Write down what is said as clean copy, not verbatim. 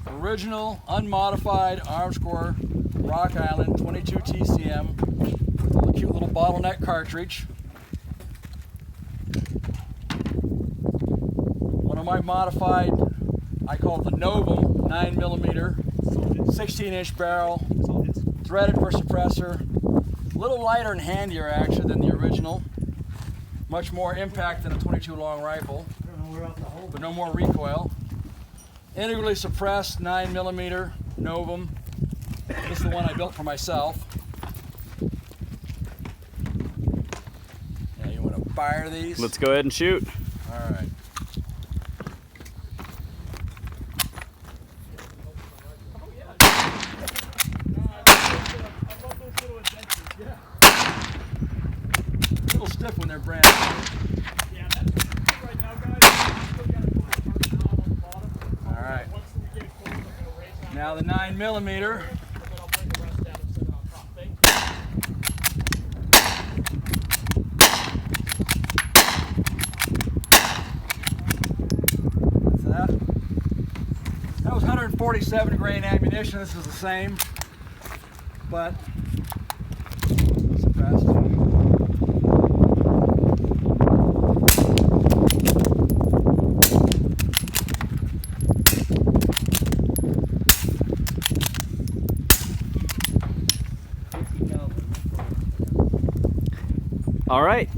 Original, unmodified Armscor Rock Island 22 TCM with a cute little bottleneck cartridge. One of my modified, I call it the Novem 9mm, 16-inch barrel, threaded for suppressor. A little lighter and handier actually than the original. Much more impact than a 22 long rifle, but no more recoil. Integrally suppressed 9mm Novem. This is the one I built for myself. Yeah, you want to fire these? Let's go ahead and shoot. All right. A little stiff when they're brand new. Yeah, that's right now, guys. Still got to put the on the bottom. All right. Once we get it closed, I'm going to raise that. Now the 9mm. And then I'll bring the rest down and set it on top. Thank you. So that was 147 grain ammunition. This is the same, but suppressed. All right.